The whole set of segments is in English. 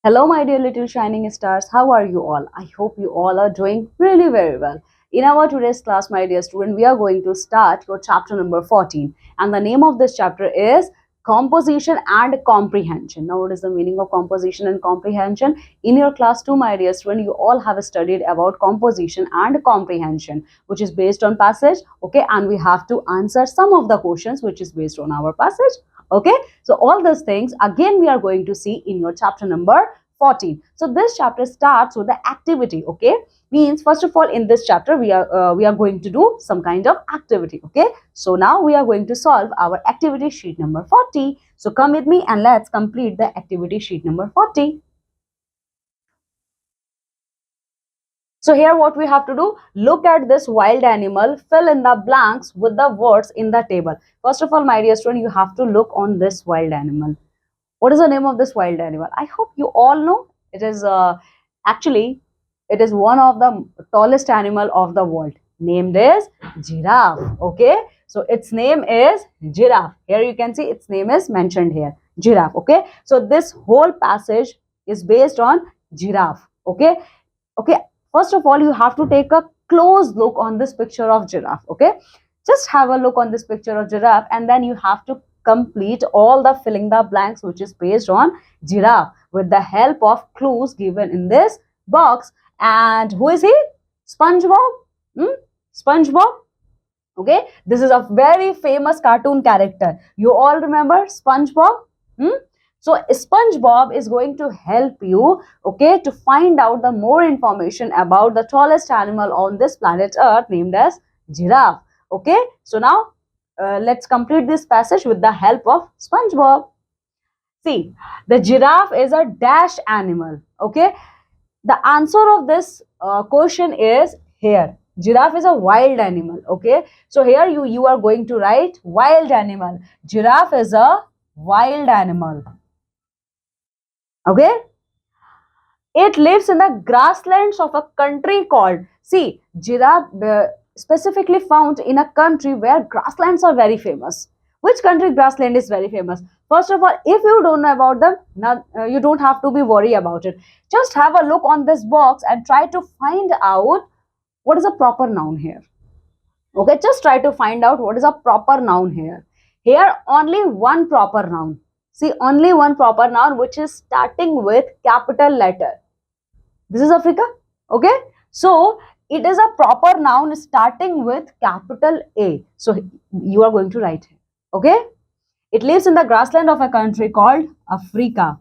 Hello, my dear little shining stars. How are you all? I hope you all are doing really very well. In our today's class, my dear student, we are going to start your chapter number 14. And the name of this chapter is Composition and Comprehension. Now, what is the meaning of composition and comprehension? In your class 2, my dear student, you all have studied about composition and comprehension, which is based on passage. Okay, and we have to answer some of the questions which is based on our passage. Okay, so all those things again we are going to see in your chapter number 14. So this chapter starts with the activity. Okay, means first of all in this chapter we are going to do some kind of activity. Okay, so now we are going to solve our activity sheet number 40. So come with me and let's complete the activity sheet number 40. So here what we have to do, look at this wild animal, fill in the blanks with the words in the table. First of all, my dear student, you have to look on this wild animal. What is the name of this wild animal? I hope you all know. It is actually, it is one of the tallest animal of the world. Named is giraffe. Okay. So its name is giraffe. Here you can see its name is mentioned here. Giraffe. Okay. So this whole passage is based on giraffe. Okay. Okay. First of all, you have to take a close look on this picture of giraffe. Okay. Just have a look on this picture of giraffe and then you have to complete all the filling the blanks which is based on giraffe with the help of clues given in this box. And who is he? SpongeBob. SpongeBob. Okay, this is a very famous cartoon character. You all remember SpongeBob? So SpongeBob is going to help you, okay, to find out the more information about the tallest animal on this planet Earth named as giraffe. Okay, so now let's complete this passage with the help of SpongeBob. See, the giraffe is a dash animal. Okay, the answer of this question is here. Giraffe is a wild animal. Okay, so here you are going to write wild animal. Giraffe is a wild animal. Okay, it lives in the grasslands of a country called, see, giraffe specifically found in a country where grasslands are very famous. Which country grassland is very famous? First of all, if you don't know about them, now, you don't have to be worried about it. Just have a look on this box and try to find out what is a proper noun here. Okay, just try to find out what is a proper noun here. Here, only one proper noun. See, only one proper noun which is starting with capital letter. This is Africa. Okay, so it is a proper noun starting with capital A. So you are going to write here. Okay, it lives in the grassland of a country called Africa.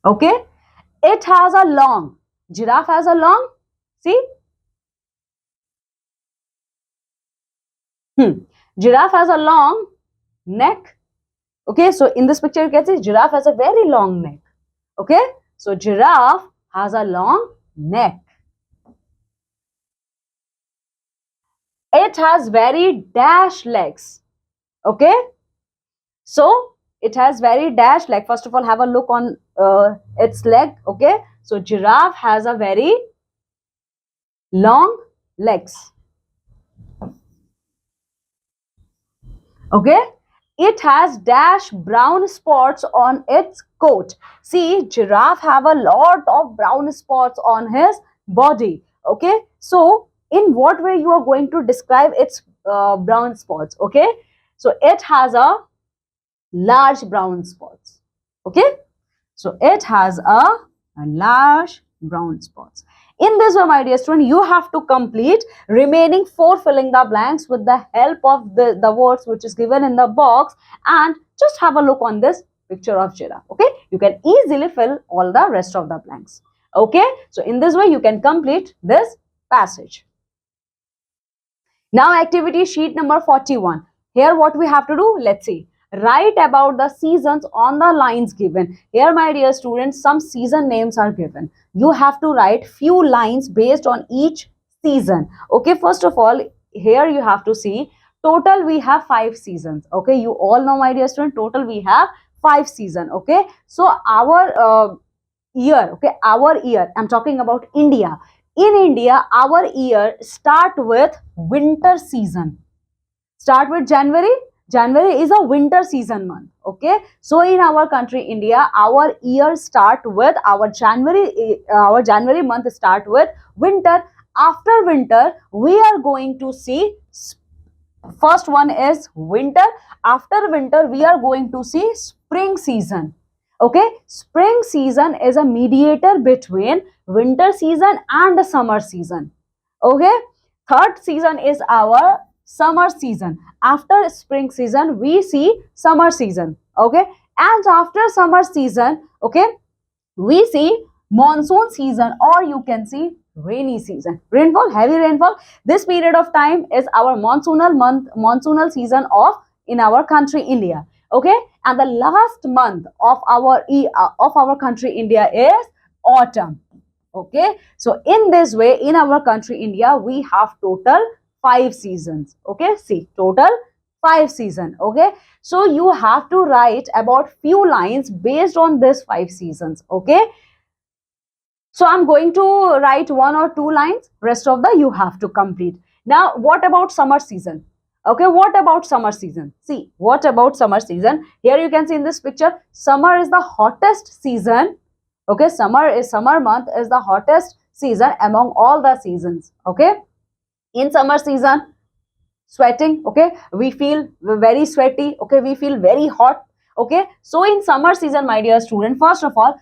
Okay, it has a long, giraffe has a long, see, giraffe has a long neck. Okay, so in this picture you can see giraffe has a very long neck. Okay, so giraffe has a long neck. It has very dash legs. Okay, so it has very dash leg. First of all, have a look on its leg. Okay, so giraffe has a very long legs. Okay, it has dash brown spots on its coat. See, giraffe have a lot of brown spots on his body. Okay, so in what way you are going to describe its brown spots? Okay, so it has a large brown spots. Okay, so it has a large brown spots. In this way, my dear student, you have to complete remaining 4 filling the blanks with the help of the words which is given in the box, and just have a look on this picture of giraffe. Okay, you can easily fill all the rest of the blanks. Okay, so in this way you can complete this passage. Now activity sheet number 41. Here what we have to do, let's see. Write about the seasons on the lines given. Here my dear students, some season names are given. You have to write few lines based on each season. Okay, first of all, here you have to see total we have 5 seasons. Okay, you all know my dear student, total we have 5 seasons. Okay, so our year, okay, our year, I'm talking about India. In India, our year start with winter season. Start with January, January is a winter season month. Okay, so in our country India, our year start with our January month start with winter. After winter, we are going to see first one is winter. After winter, we are going to see spring season. Okay, spring season is a mediator between winter season and the summer season. Okay, third season is our summer season. After spring season, we see summer season. Okay, and after summer season, okay, we see monsoon season, or you can see rainy season, rainfall, heavy rainfall. This period of time is our monsoonal month, monsoonal season of in our country India. Okay, and the last month of our country India is autumn. Okay, so in this way, in our country India, we have total 5 seasons. Okay, see, total 5 season. Okay, so you have to write about few lines based on this 5 seasons. Okay, so I'm going to write 1 or 2 lines, rest of the you have to complete. Now what about summer season? Okay, what about summer season? See, what about summer season? Here you can see in this picture, summer is the hottest season. Okay, summer month is the hottest season among all the seasons. Okay, in summer season, sweating, okay, we feel very sweaty. Okay, we feel very hot. Okay, so in summer season, my dear student, first of all,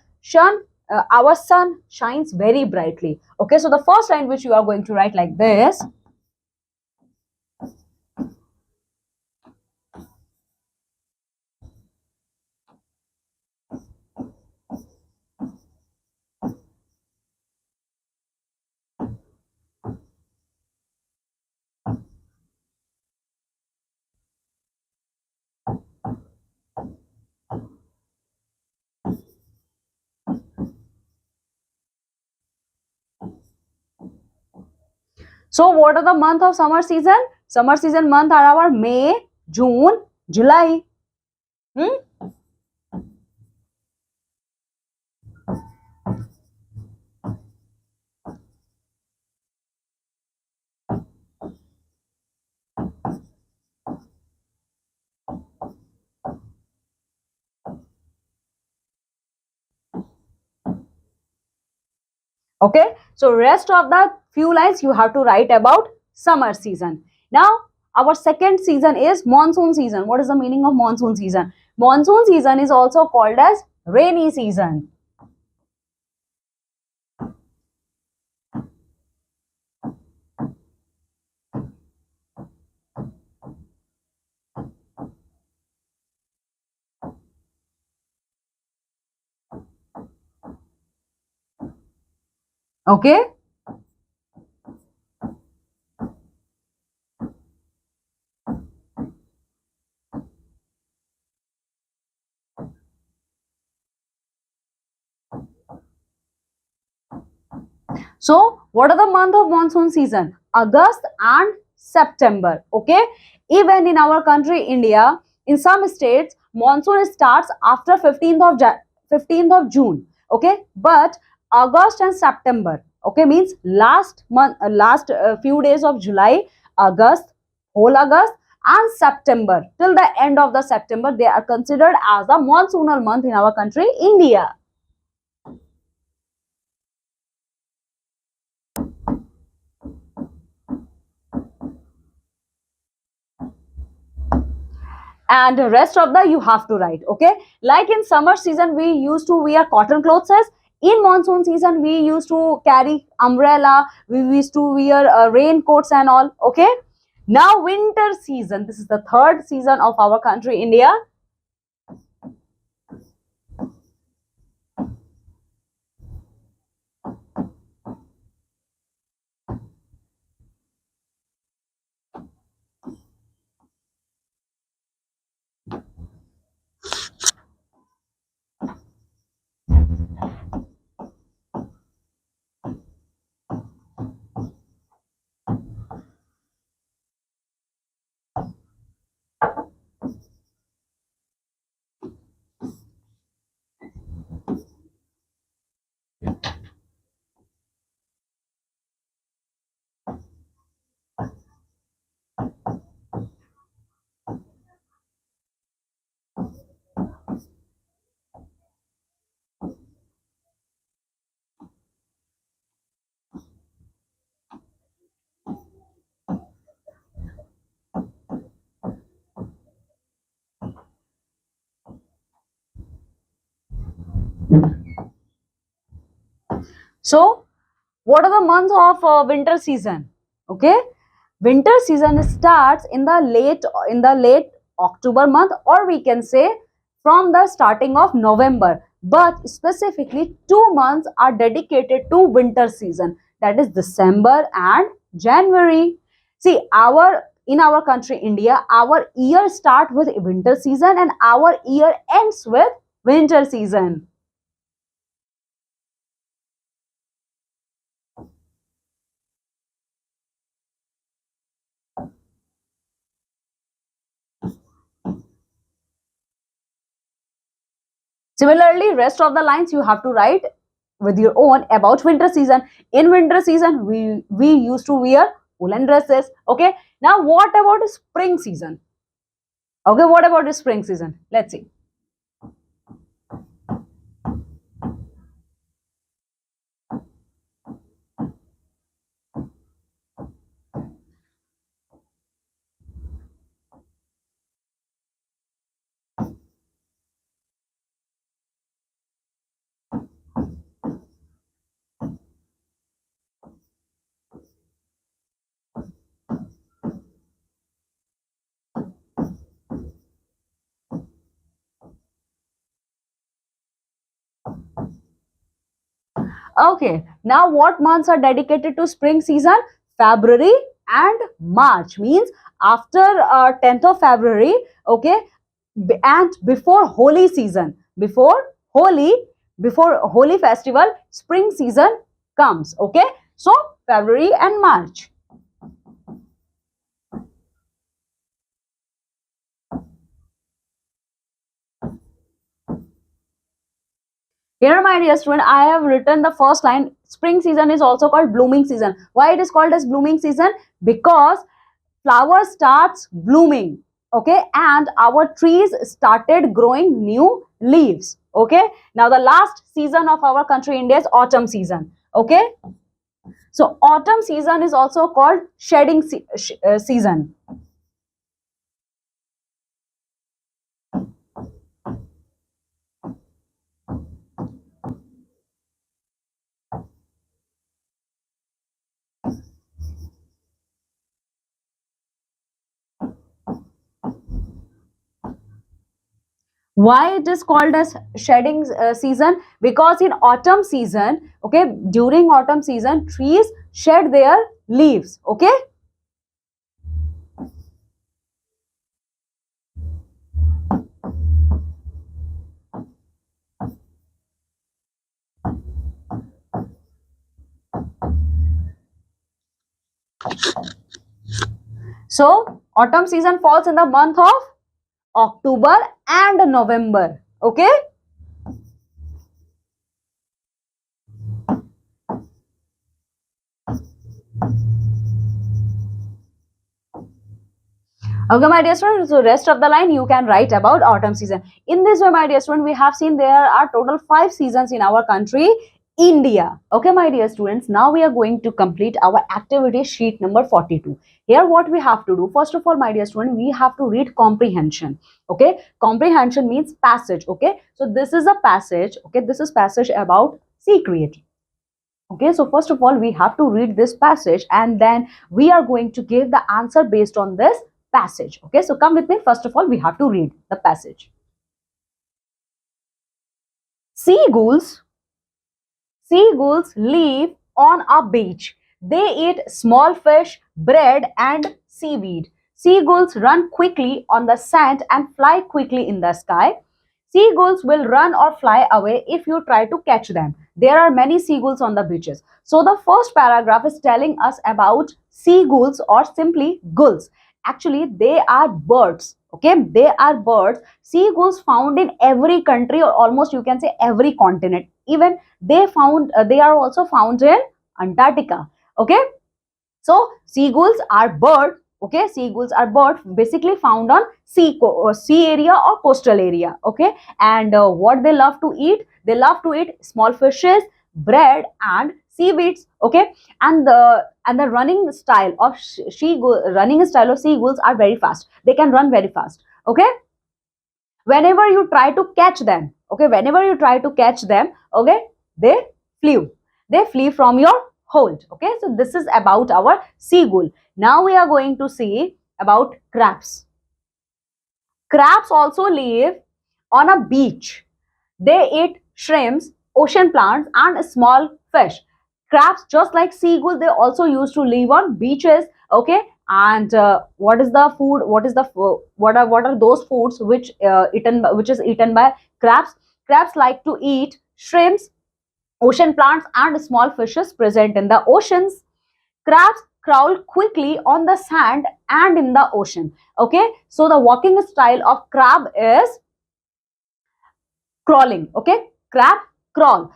our sun shines very brightly. Okay, so the first line which you are going to write like this. So what are the month of summer season? Summer season month are our May, June, July. Hmm? Okay, so rest of the few lines you have to write about summer season. Now our second season is monsoon season. What is the meaning of monsoon season? Monsoon season is also called as rainy season. Okay, so what are the month of monsoon season? August and September. Okay, even in our country India, in some states monsoon starts after 15th of June. Okay, but August and September, okay, means last month, last few days of July, August, whole August, and September till the end of the September, they are considered as the monsoonal month in our country India. And the rest of the you have to write. Okay, like in summer season we used to wear cotton clothes. In monsoon season we used to carry umbrella, we used to wear raincoats and all. Okay, now winter season, this is the third season of our country India. So, what are the months of winter season? Okay, winter season starts in the late October month, or we can say from the starting of November. But specifically, 2 months are dedicated to winter season. That is December and January. See, our in our country, India, our year start with winter season and our year ends with winter season. Similarly, rest of the lines you have to write with your own about winter season. In winter season, we used to wear woolen dresses. Okay. Now, what about spring season? Okay, what about the spring season? Let's see. Okay, now what months are dedicated to spring season? February and March, means after 10th of February, okay, and before Holi season, Holi, before Holi festival, spring season comes. Okay, so February and March. Here, my dear student, I have written the first line. Spring season is also called blooming season. Why it is called as blooming season? Because flower starts blooming, okay, and our trees started growing new leaves. Okay, now the last season of our country, India, is autumn season. Okay, so autumn season is also called shedding season. Why it is called as shedding season? Because in autumn season, okay, during autumn season, trees shed their leaves. Okay, so autumn season falls in the month of October and November. Okay. Okay, my dear student. So rest of the line you can write about autumn season. In this way, my dear student, we have seen there are total 5 seasons in our country, India. Okay, my dear students. Now we are going to complete our activity sheet number 42. Here, what we have to do, first of all, my dear student, we have to read comprehension. Okay, comprehension means passage. Okay, so this is a passage. Okay, this is passage about secret. Okay, so first of all, we have to read this passage and then we are going to give the answer based on this passage. Okay, so come with me. First of all, we have to read the passage. Seagulls, seagulls live on a beach. They eat small fish, bread, and seaweed. Seagulls run quickly on the sand and fly quickly in the sky. Seagulls will run or fly away if you try to catch them. There are many seagulls on the beaches. So the first paragraph is telling us about seagulls or simply gulls. Actually, they are birds. Okay, they are birds. Seagulls found in every country or almost you can say every continent. Even they are also found in Antarctica. Okay, so seagulls are birds. Okay, seagulls are birds basically found on sea area or coastal area. Okay, and what they love to eat? They love to eat small fishes, bread, and seaweeds. Okay, and the running style of seagulls are very fast. They can run very fast. Okay, whenever you try to catch them, Okay, whenever you try to catch them, okay, they flew. They flee from your hold. Okay, so this is about our seagull. Now we are going to see about crabs. Crabs also live on a beach. They eat shrimps, ocean plants, and small fish. Crabs, just like seagulls, they also used to live on beaches. Okay, and what is the food? What are those foods which is eaten by crabs? Crabs like to eat shrimps, ocean plants, and small fishes present in the oceans. Crabs crawl quickly on the sand and in the ocean. Okay, so the walking style of crab is crawling. Okay, crab crawl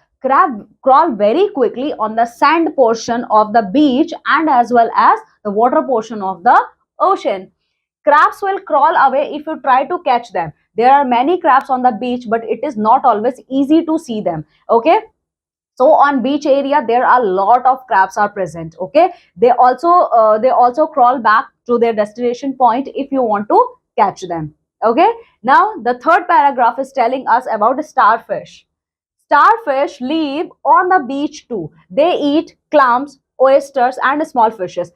very quickly on the sand portion of the beach and as well as the water portion of the ocean. Crabs will crawl away if you try to catch them. There are many crabs on the beach, but it is not always easy to see them. Okay, so on beach area there are a lot of crabs are present. Okay, they also crawl back to their destination point if you want to catch them. Okay, now the third paragraph is telling us about starfish. Starfish live on the beach too. They eat clams, oysters, and small fishes.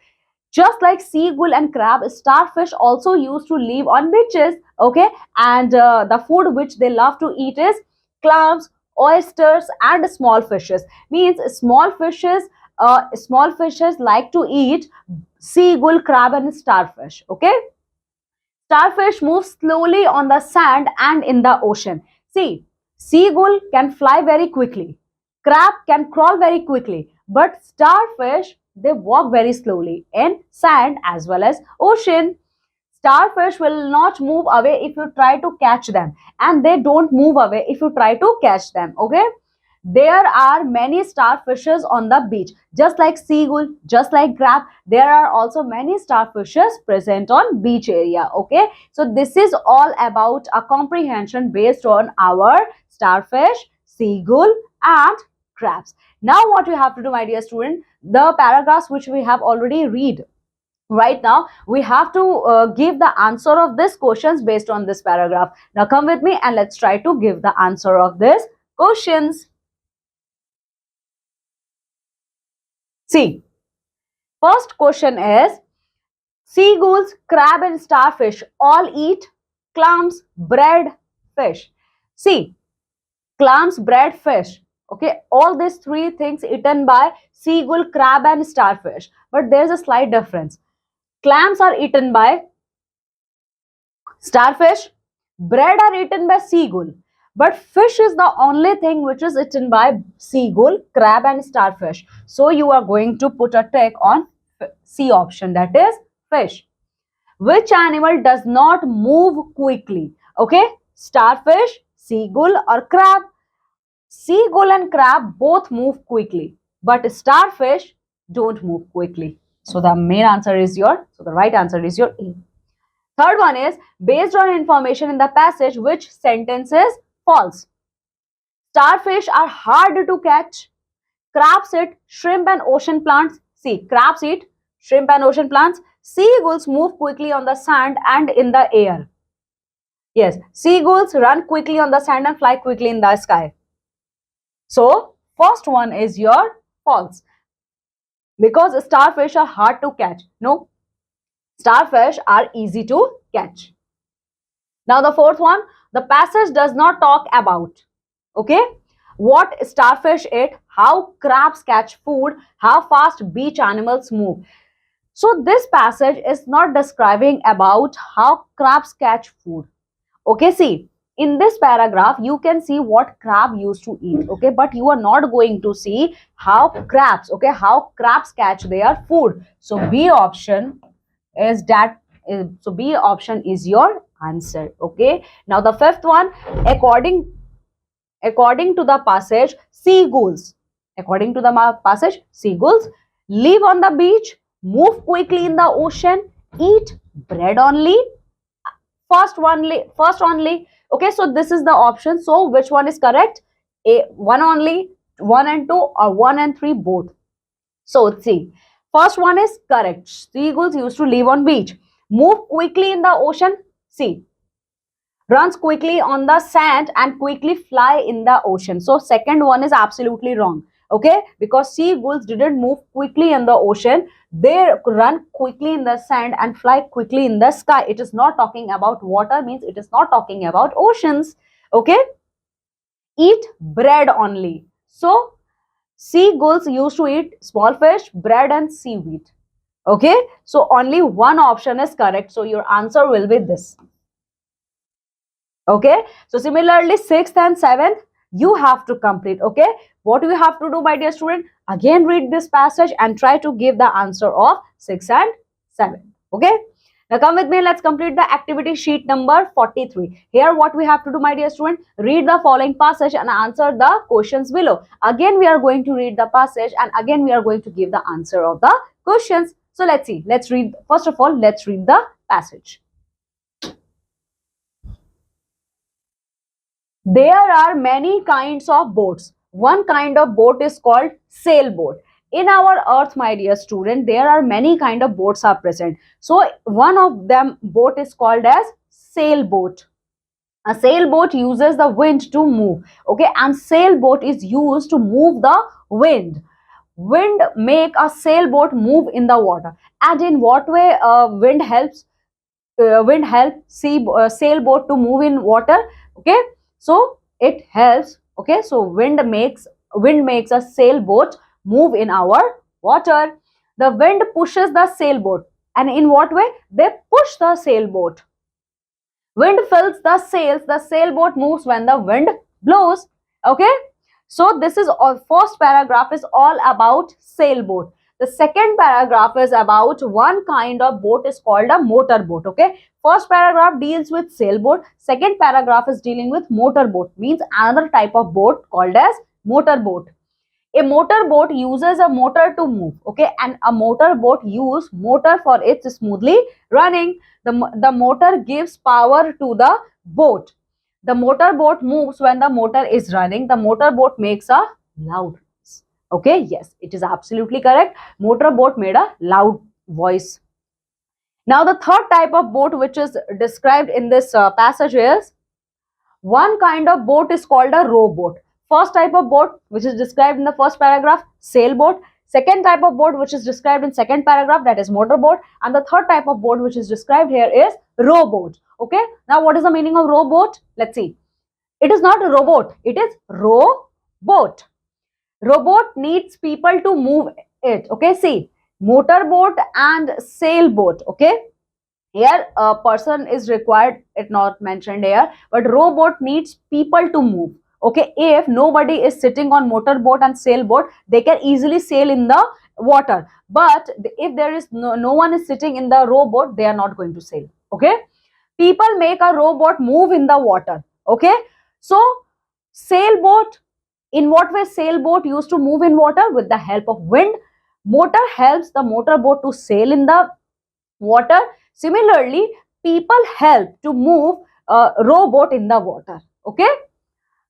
Just like seagull and crab, starfish also used to live on beaches. Okay, and the food which they love to eat is clams, oysters, and small fishes. Means small fishes like to eat seagull, crab, and starfish. Okay, starfish move slowly on the sand and in the ocean. See, seagull can fly very quickly. Crab can crawl very quickly. But starfish, they walk very slowly in sand as well as ocean. Starfish will not move away if you try to catch them. And they don't move away if you try to catch them. Okay? There are many starfishes on the beach. Just like seagull, just like crab, there are also many starfishes present on beach area. Okay, so this is all about a comprehension based on our starfish, seagull, and crabs. Now what you have to do, my dear student, the paragraphs which we have already read right now, we have to give the answer of these questions based on this paragraph. Now come with me and let's try to give the answer of these questions. See, first question is, seagulls, crab, and starfish all eat clams, bread, fish. See, clams, bread, fish. Okay, all these three things eaten by seagull, crab, and starfish. But there's a slight difference. Clams are eaten by starfish, bread are eaten by seagull. But fish is the only thing which is eaten by seagull, crab, and starfish. So you are going to put a tick on C option, that is fish. Which animal does not move quickly? Okay, starfish, seagull, or crab? Seagull and crab both move quickly, but starfish don't move quickly. So the right answer is your A. Third one is, based on information in the passage, which sentence is false? Starfish are hard to catch. Crabs eat shrimp and ocean plants. See, crabs eat shrimp and ocean plants. Seagulls move quickly on the sand and in the air. Yes, seagulls run quickly on the sand and fly quickly in the sky. So, first one is your false. Because starfish are hard to catch. No, starfish are easy to catch. Now the fourth one, the passage does not talk about, okay, what starfish eat, how crabs catch food, how fast beach animals move. So this passage is not describing about how crabs catch food. Okay, see, in this paragraph you can see what crab used to eat. Okay, but you are not going to see how crabs catch their food. So B option is that. So B option is your answer. Okay, now the fifth one, according according to the passage, seagulls. According to the passage, seagulls live on the beach, move quickly in the ocean, eat bread only. First only. Okay, so this is the option. So which one is correct? A, one only, one and two, or one and three both. So see, first one is correct. Seagulls used to live on beach, move quickly in the ocean. See, runs quickly on the sand and quickly fly in the ocean. So second one is absolutely wrong. Okay, because seagulls didn't move quickly in the ocean, they run quickly in the sand and fly quickly in the sky. It is not talking about water, means it is not talking about oceans. Okay, eat bread only. So seagulls used to eat small fish, bread and seaweed. Okay, so only one option is correct, so your answer will be this. Okay, so similarly 6th and 7th you have to complete. Okay, what you have to do, my dear student, again read this passage and try to give the answer of 6 and 7. Okay, now come with me, let's complete the activity sheet number 43. Here what we have to do, my dear student, read the following passage and answer the questions below. Again we are going to read the passage and again we are going to give the answer of the questions. So let's see, let's read, first of all let's read the passage. There are many kinds of boats. One kind of boat is called sailboat. In our earth, my dear student, there are many kind of boats are present. So one of them boat is called as sailboat. A sailboat uses the wind to move. Okay, and sailboat is used to move the wind. Wind make a sailboat move in the water. And in what way wind help sailboat to move in water? Okay, so it helps. Okay, so wind makes a sailboat move in our water. The wind pushes the sailboat, and in what way they push the sailboat? Wind fills the sails, the sailboat moves when the wind blows. Okay, so this is all, first paragraph is all about sailboat. The second paragraph is about one kind of boat is called a motor boat. Okay, first paragraph deals with sailboat, second paragraph is dealing with motor boat, means another type of boat called as motor boat. A motor boat uses a motor to move. Okay, and a motor boat use motor for its smoothly running. The motor gives power to the boat. The motor boat moves when the motor is running. The motor boat makes a loud noise. Okay, yes, it is absolutely correct. Motor boat made a loud voice. Now the third type of boat which is described in this passage is, one kind of boat is called a rowboat. First type of boat which is described in the first paragraph, sailboat. Second type of boat which is described in second paragraph, that is motorboat. And the third type of boat which is described here is rowboat. Okay, now what is the meaning of rowboat? Let's see. It is not a rowboat, it is rowboat. Rowboat needs people to move it. Okay, see, motorboat and sailboat. Okay, here a person is required, it not mentioned here, but rowboat needs people to move. Okay, if nobody is sitting on motorboat and sailboat, they can easily sail in the water, but if there is no one is sitting in the rowboat, they are not going to sail. Okay, people make a rowboat move in the water. Okay, so sailboat, in what way sailboat used to move in water? With the help of wind. Motor helps the motorboat to sail in the water. Similarly, people help to move a rowboat in the water. Okay,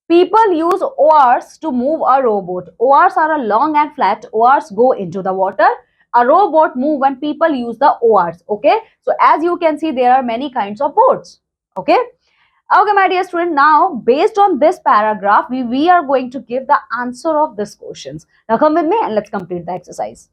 people use oars to move a rowboat. Oars are a long and flat. Oars go into the water. A rowboat move when people use the oars. Okay, so as you can see, there are many kinds of boats. Okay, okay, my dear student, now based on this paragraph, we are going to give the answer of these questions. Now come with me and let's complete the exercise.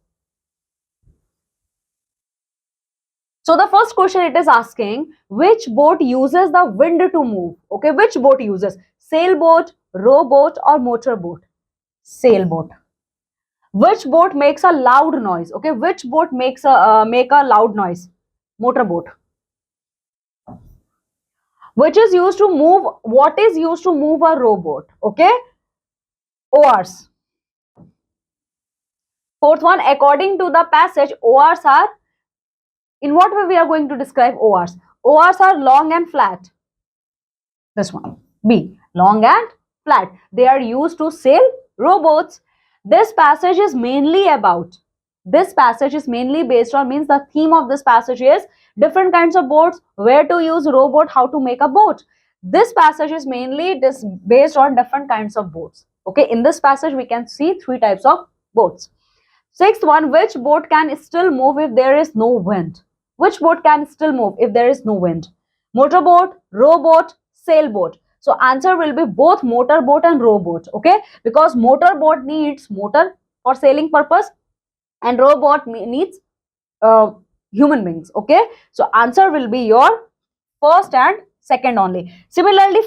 So the first question it is asking, which boat uses the wind to move? Okay, which boat uses? Sailboat, rowboat or motorboat? Sailboat. Which boat makes a loud noise? Okay, which boat make a loud noise? Motorboat. Which is used to move, what is used to move a rowboat? Okay, oars. Fourth one, according to the passage, oars are, in what way we are going to describe oars? Oars are long and flat. This one, B, long and flat. They are used to sail rowboats. This passage is mainly about, this passage is mainly based on, means the theme of this passage is different kinds of boats, where to use rowboat, how to make a boat. This passage is mainly based on different kinds of boats. Okay, in this passage we can see three types of boats. Sixth one, which boat can still move if there is no wind? Which boat can still move if there is no wind? Motorboat, rowboat, sailboat. So answer will be both motorboat and rowboat. Okay, because motorboat needs motor for sailing purpose, and robot needs uh, human beings. Okay, so answer will be your first and second only. Similarly,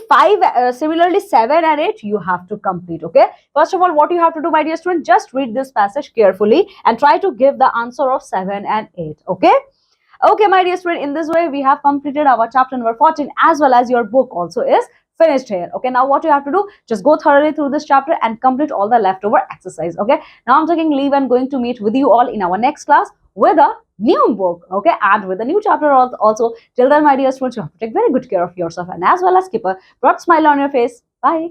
similarly 7 and 8 you have to complete. Okay, first of all, what you have to do, my dear student, just read this passage carefully and try to give the answer of 7 and 8. Okay. Okay, my dear student, in this way, we have completed our chapter number 14, as well as your book also is finished here. Okay, now what you have to do, just go thoroughly through this chapter and complete all the leftover exercise. Okay, now I'm taking leave and going to meet with you all in our next class with a new book. Okay, and with a new chapter also. Till then, my dear students, you have to take very good care of yourself and as well as keep a broad smile on your face. Bye.